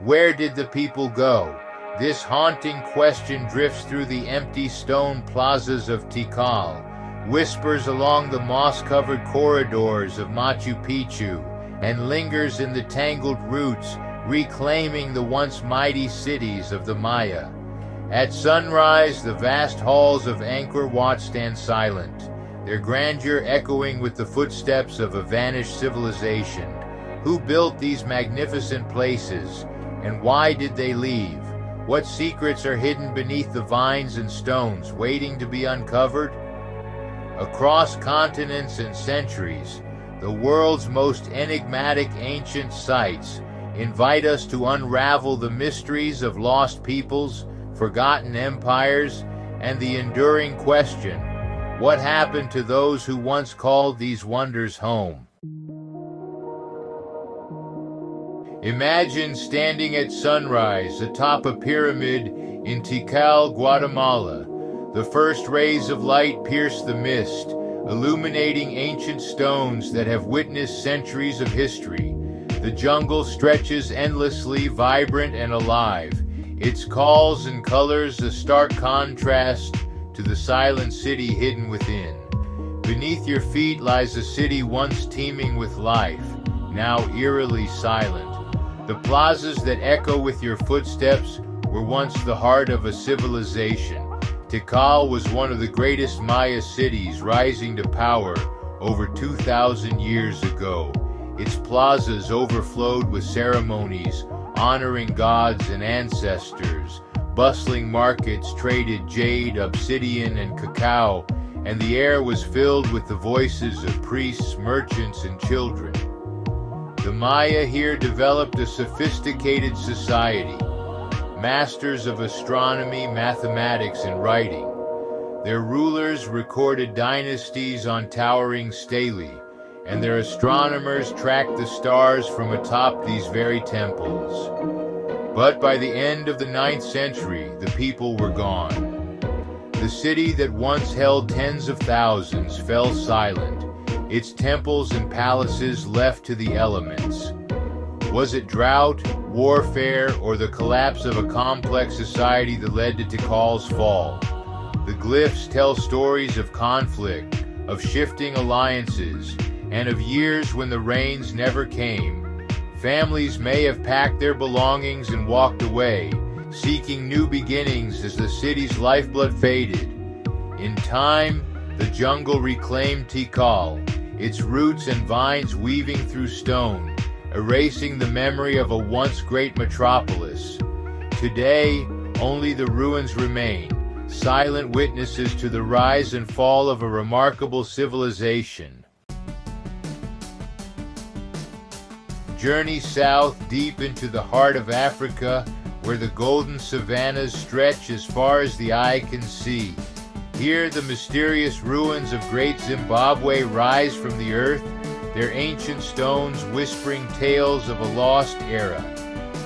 Where did the people go? This haunting question drifts through the empty stone plazas of Tikal, whispers along the moss-covered corridors of Machu Picchu, and lingers in the tangled roots, reclaiming the once mighty cities of the Maya. At sunrise, the vast halls of Angkor Wat stand silent, their grandeur echoing with the footsteps of a vanished civilization. Who built these magnificent places, and why did they leave? What secrets are hidden beneath the vines and stones, waiting to be uncovered? Across continents and centuries, the world's most enigmatic ancient sites invite us to unravel the mysteries of lost peoples, forgotten empires, and the enduring question, what happened to those who once called these wonders home? Imagine standing at sunrise atop a pyramid in Tikal, Guatemala. The first rays of light pierce the mist, illuminating ancient stones that have witnessed centuries of history. The jungle stretches endlessly, vibrant and alive, its calls and colors a stark contrast to the silent city hidden within. Beneath your feet lies a city once teeming with life, now eerily silent. The plazas that echo with your footsteps were once the heart of a civilization. Tikal was one of the greatest Maya cities, rising to power over 2,000 years ago. Its plazas overflowed with ceremonies honoring gods and ancestors. Bustling markets traded jade, obsidian, and cacao, and the air was filled with the voices of priests, merchants, and children. The Maya here developed a sophisticated society, masters of astronomy, mathematics, and writing. Their rulers recorded dynasties on towering stelae, and their astronomers tracked the stars from atop these very temples. But by the end of the 9th century, the people were gone. The city that once held tens of thousands fell silent, its temples and palaces left to the elements. Was it drought, warfare, or the collapse of a complex society that led to Tikal's fall? The glyphs tell stories of conflict, of shifting alliances, and of years when the rains never came. Families may have packed their belongings and walked away, seeking new beginnings as the city's lifeblood faded. In time, the jungle reclaimed Tikal, its roots and vines weaving through stone, erasing the memory of a once great metropolis. Today, only the ruins remain, silent witnesses to the rise and fall of a remarkable civilization. Journey south deep into the heart of Africa, where the golden savannas stretch as far as the eye can see. Here the mysterious ruins of great Zimbabwe rise from the earth, their ancient stones whispering tales of a lost era.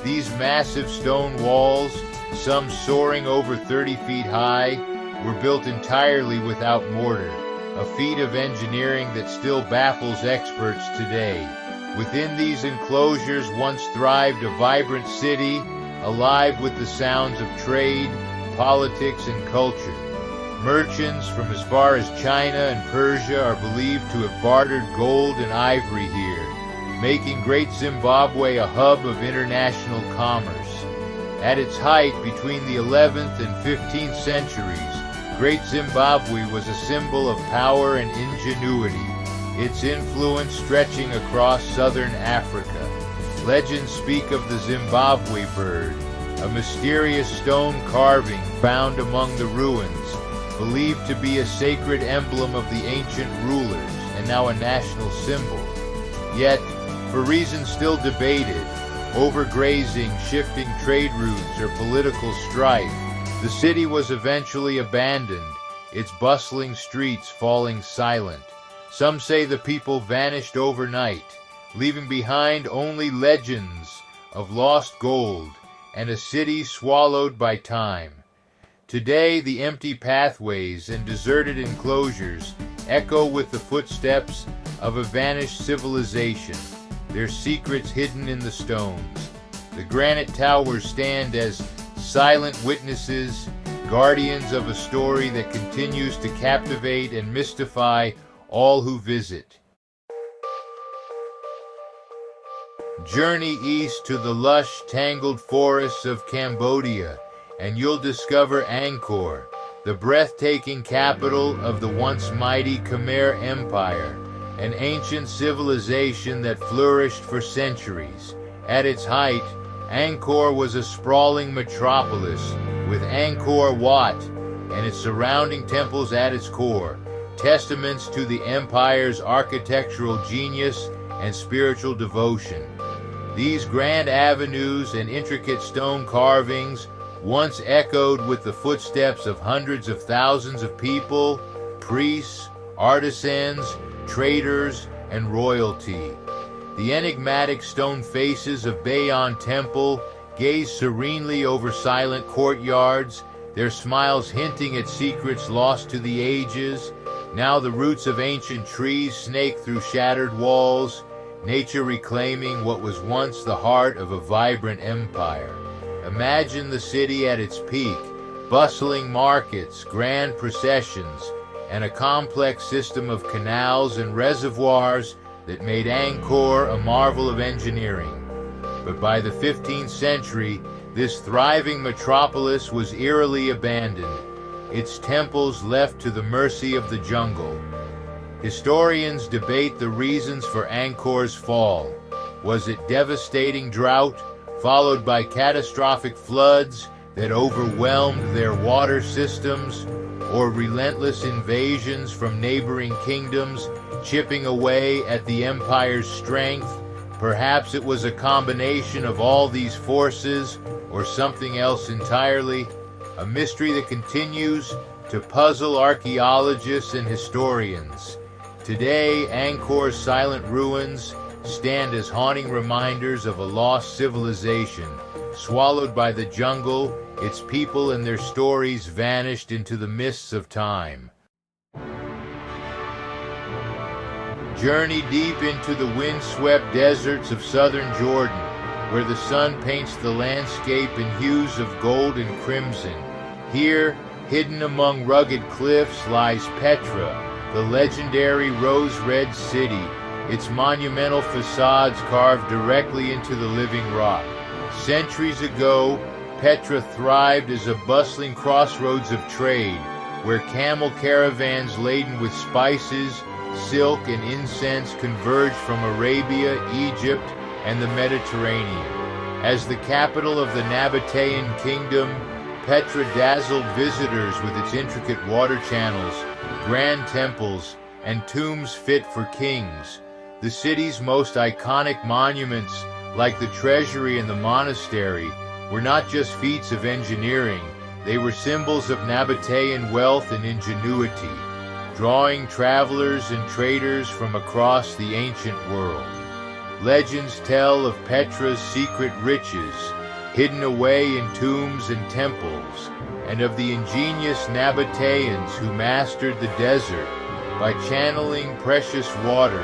These massive stone walls, some soaring over 30 feet high, were built entirely without mortar, a feat of engineering that still baffles experts today. Within these enclosures once thrived a vibrant city, alive with the sounds of trade, politics, and culture. Merchants from as far as China and Persia are believed to have bartered gold and ivory here, making Great Zimbabwe a hub of international commerce. At its height between the 11th and 15th centuries, Great Zimbabwe was a symbol of power and ingenuity, its influence stretching across southern Africa. Legends speak of the Zimbabwe bird, a mysterious stone carving found among the ruins, believed to be a sacred emblem of the ancient rulers and now a national symbol. Yet, for reasons still debated, overgrazing, shifting trade routes, or political strife, the city was eventually abandoned, its bustling streets falling silent. Some say the people vanished overnight, leaving behind only legends of lost gold and a city swallowed by time. Today, the empty pathways and deserted enclosures echo with the footsteps of a vanished civilization, their secrets hidden in the stones. The granite towers stand as silent witnesses, guardians of a story that continues to captivate and mystify all who visit. Journey east to the lush, tangled forests of Cambodia, and you'll discover Angkor, the breathtaking capital of the once mighty Khmer Empire, an ancient civilization that flourished for centuries. At its height, Angkor was a sprawling metropolis, with Angkor Wat and its surrounding temples at its core, testaments to the empire's architectural genius and spiritual devotion. These grand avenues and intricate stone carvings once echoed with the footsteps of hundreds of thousands of people, priests, artisans, traders, and royalty. The enigmatic stone faces of Bayon Temple gaze serenely over silent courtyards, their smiles hinting at secrets lost to the ages. Now the roots of ancient trees snake through shattered walls, nature reclaiming what was once the heart of a vibrant empire. Imagine the city at its peak, bustling markets, grand processions, and a complex system of canals and reservoirs that made Angkor a marvel of engineering. But by the 15th century, this thriving metropolis was eerily abandoned, its temples left to the mercy of the jungle. Historians debate the reasons for Angkor's fall. Was it devastating drought, followed by catastrophic floods that overwhelmed their water systems, or relentless invasions from neighboring kingdoms, chipping away at the empire's strength? Perhaps it was a combination of all these forces, or something else entirely, a mystery that continues to puzzle archaeologists and historians. Today, Angkor's silent ruins stand as haunting reminders of a lost civilization, swallowed by the jungle, its people and their stories vanished into the mists of time. Journey deep into the wind-swept deserts of southern Jordan, where the sun paints the landscape in hues of gold and crimson. Here, hidden among rugged cliffs, lies Petra, the legendary rose-red city, its monumental facades carved directly into the living rock. Centuries ago, Petra thrived as a bustling crossroads of trade, where camel caravans laden with spices, silk, and incense converged from Arabia, Egypt, and the Mediterranean. As the capital of the Nabatean kingdom, Petra dazzled visitors with its intricate water channels, grand temples, and tombs fit for kings. The city's most iconic monuments, like the treasury and the monastery, were not just feats of engineering, they were symbols of Nabatean wealth and ingenuity, drawing travelers and traders from across the ancient world. Legends tell of Petra's secret riches, hidden away in tombs and temples, and of the ingenious Nabateans who mastered the desert by channeling precious water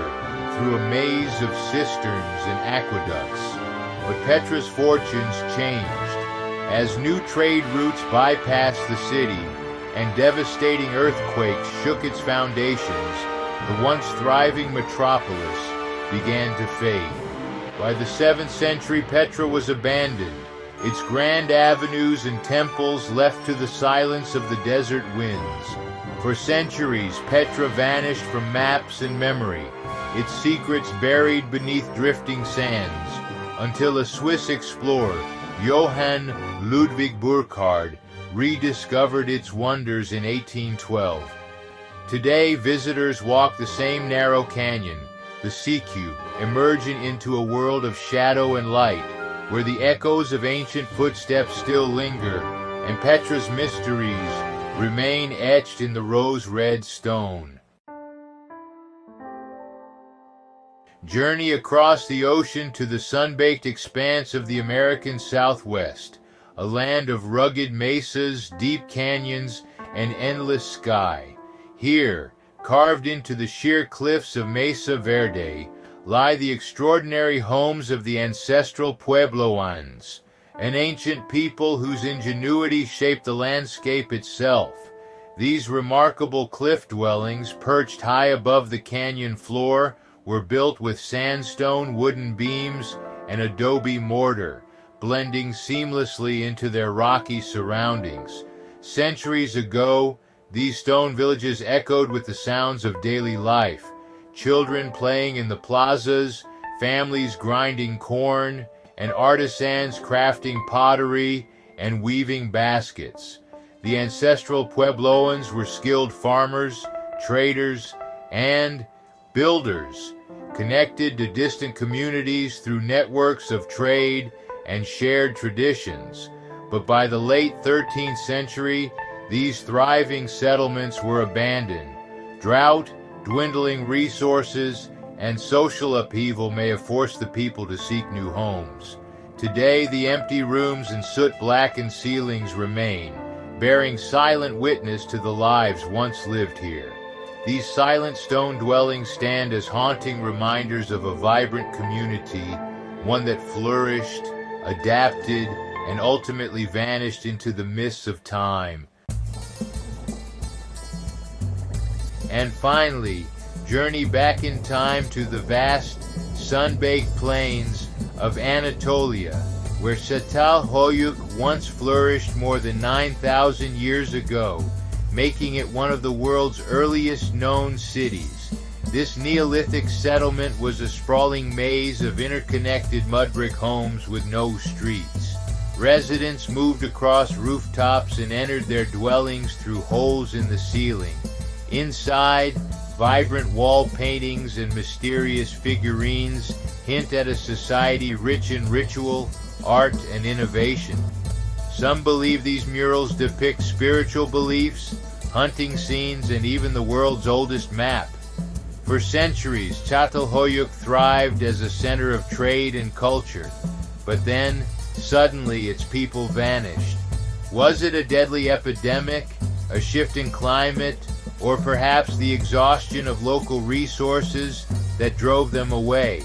through a maze of cisterns and aqueducts. But Petra's fortunes changed. As new trade routes bypassed the city and devastating earthquakes shook its foundations, the once thriving metropolis began to fade. By the 7th century, Petra was abandoned, its grand avenues and temples left to the silence of the desert winds. For centuries, Petra vanished from maps and memory, its secrets buried beneath drifting sands, until a Swiss explorer, Johann Ludwig Burckhardt, rediscovered its wonders in 1812. Today, visitors walk the same narrow canyon, the Siku, emerging into a world of shadow and light, where the echoes of ancient footsteps still linger, and Petra's mysteries remain etched in the rose-red stone. Journey across the ocean to the sun-baked expanse of the American Southwest, a land of rugged mesas, deep canyons, and endless sky. Here, carved into the sheer cliffs of Mesa Verde, lie the extraordinary homes of the ancestral Puebloans, an ancient people whose ingenuity shaped the landscape itself. These remarkable cliff dwellings, perched high above the canyon floor, were built with sandstone wooden beams and adobe mortar, blending seamlessly into their rocky surroundings. Centuries ago, these stone villages echoed with the sounds of daily life, children playing in the plazas, families grinding corn, and artisans crafting pottery and weaving baskets. The ancestral Puebloans were skilled farmers, traders, and builders, connected to distant communities through networks of trade and shared traditions. But by the late 13th century, these thriving settlements were abandoned. Drought, dwindling resources, and social upheaval may have forced the people to seek new homes. Today, the empty rooms and soot-blackened ceilings remain, bearing silent witness to the lives once lived here. These silent stone dwellings stand as haunting reminders of a vibrant community, one that flourished, adapted, and ultimately vanished into the mists of time. And finally, journey back in time to the vast, sun-baked plains of Anatolia, where Çatalhöyük once flourished more than 9,000 years ago, making it one of the world's earliest known cities. This Neolithic settlement was a sprawling maze of interconnected mud brick homes with no streets. Residents moved across rooftops and entered their dwellings through holes in the ceiling. Inside, vibrant wall paintings and mysterious figurines hint at a society rich in ritual, art, and innovation. Some believe these murals depict spiritual beliefs, hunting scenes, and even the world's oldest map. For centuries, Çatalhöyük thrived as a center of trade and culture, but then, suddenly, its people vanished. Was it a deadly epidemic, a shift in climate, or perhaps the exhaustion of local resources that drove them away?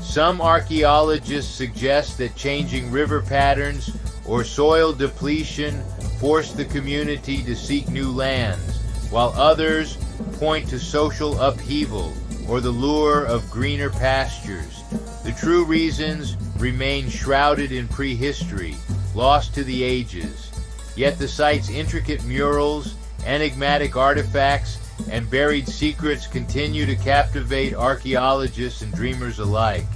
Some archaeologists suggest that changing river patterns or soil depletion forced the community to seek new lands, while others point to social upheaval or the lure of greener pastures. The true reasons remain shrouded in prehistory, lost to the ages. Yet the site's intricate murals, enigmatic artifacts, and buried secrets continue to captivate archaeologists and dreamers alike,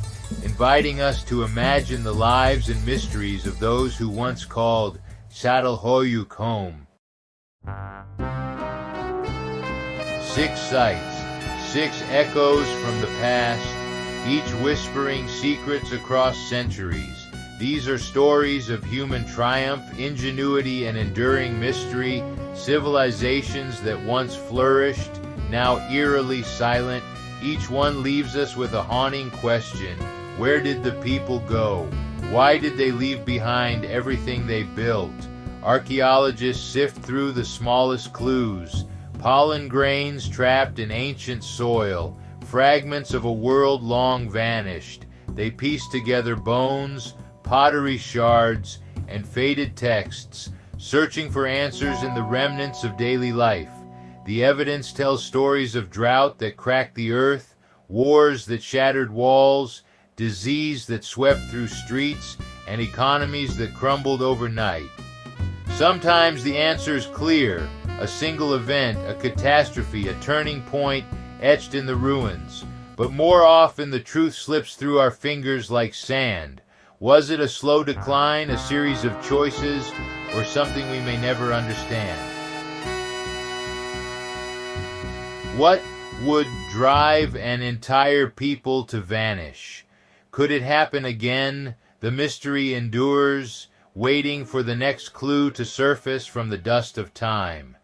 inviting us to imagine the lives and mysteries of those who once called Çatalhöyük home. 6 sites, 6 echoes from the past, each whispering secrets across centuries. These are stories of human triumph, ingenuity, and enduring mystery, civilizations that once flourished, now eerily silent. Each one leaves us with a haunting question. Where did the people go? Why did they leave behind everything they built? Archaeologists sift through the smallest clues, pollen grains trapped in ancient soil, fragments of a world long vanished. They piece together bones, pottery shards, and faded texts, searching for answers in the remnants of daily life. The evidence tells stories of drought that cracked the earth, wars that shattered walls, disease that swept through streets, and economies that crumbled overnight. Sometimes the answer is clear, a single event, a catastrophe, a turning point etched in the ruins. But more often the truth slips through our fingers like sand. Was it a slow decline, a series of choices, or something we may never understand? What would drive an entire people to vanish? Could it happen again? The mystery endures, waiting for the next clue to surface from the dust of time.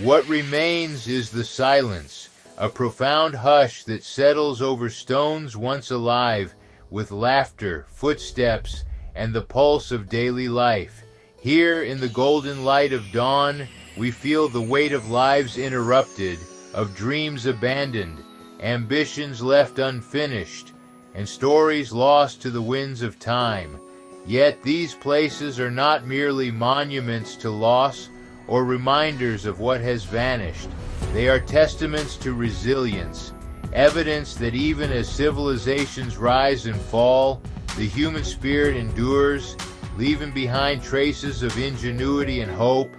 What remains is the silence, a profound hush that settles over stones once alive with laughter, footsteps, and the pulse of daily life. Here in the golden light of dawn, we feel the weight of lives interrupted, of dreams abandoned, ambitions left unfinished, and stories lost to the winds of time. Yet these places are not merely monuments to loss or reminders of what has vanished. They are testaments to resilience, evidence that even as civilizations rise and fall, the human spirit endures, leaving behind traces of ingenuity and hope.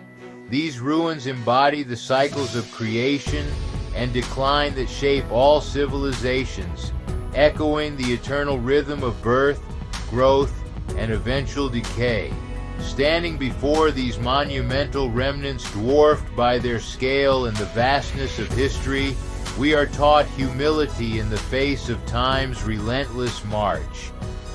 These ruins embody the cycles of creation and decline that shape all civilizations, echoing the eternal rhythm of birth, growth, and eventual decay. Standing before these monumental remnants dwarfed by their scale and the vastness of history, we are taught humility in the face of time's relentless march.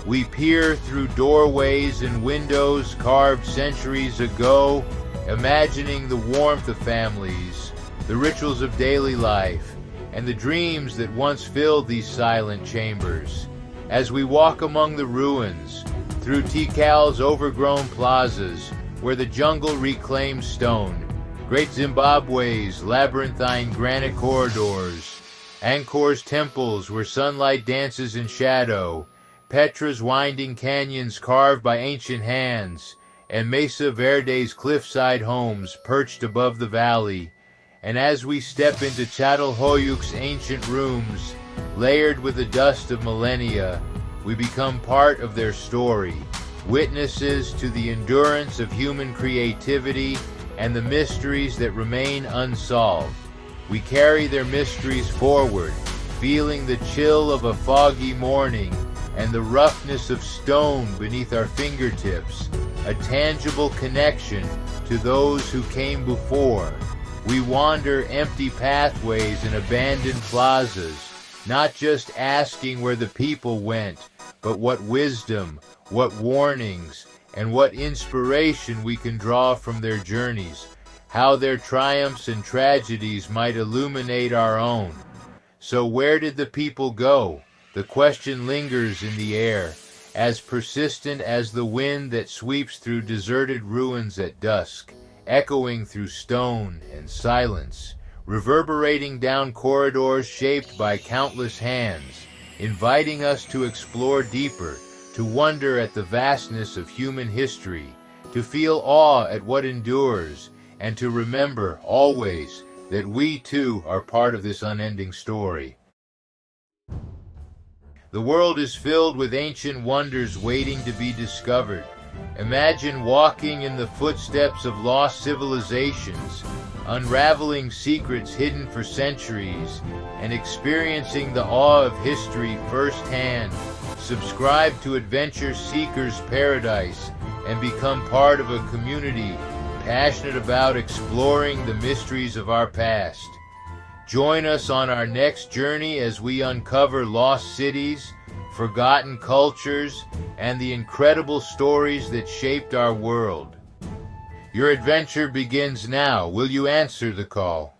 We peer through doorways and windows carved centuries ago, imagining the warmth of families, the rituals of daily life, and the dreams that once filled these silent chambers. As we walk among the ruins, through Tikal's overgrown plazas, where the jungle reclaims stone, great Zimbabwe's labyrinthine granite corridors, Angkor's temples where sunlight dances in shadow, Petra's winding canyons carved by ancient hands, and Mesa Verde's cliffside homes perched above the valley. And as we step into Çatalhöyük's ancient rooms, layered with the dust of millennia, we become part of their story, witnesses to the endurance of human creativity and the mysteries that remain unsolved. We carry their mysteries forward, feeling the chill of a foggy morning and the roughness of stone beneath our fingertips, a tangible connection to those who came before. We wander empty pathways and abandoned plazas, not just asking where the people went, but what wisdom, what warnings, and what inspiration we can draw from their journeys, how their triumphs and tragedies might illuminate our own. So where did the people go? The question lingers in the air, as persistent as the wind that sweeps through deserted ruins at dusk, echoing through stone and silence, reverberating down corridors shaped by countless hands, inviting us to explore deeper, to wonder at the vastness of human history, to feel awe at what endures, and to remember always that we too are part of this unending story. The world is filled with ancient wonders waiting to be discovered. Imagine walking in the footsteps of lost civilizations, unraveling secrets hidden for centuries, and experiencing the awe of history firsthand. Subscribe to Adventure Seeker's Paradise and become part of a community passionate about exploring the mysteries of our past. Join us on our next journey as we uncover lost cities, forgotten cultures, and the incredible stories that shaped our world. Your adventure begins now. Will you answer the call?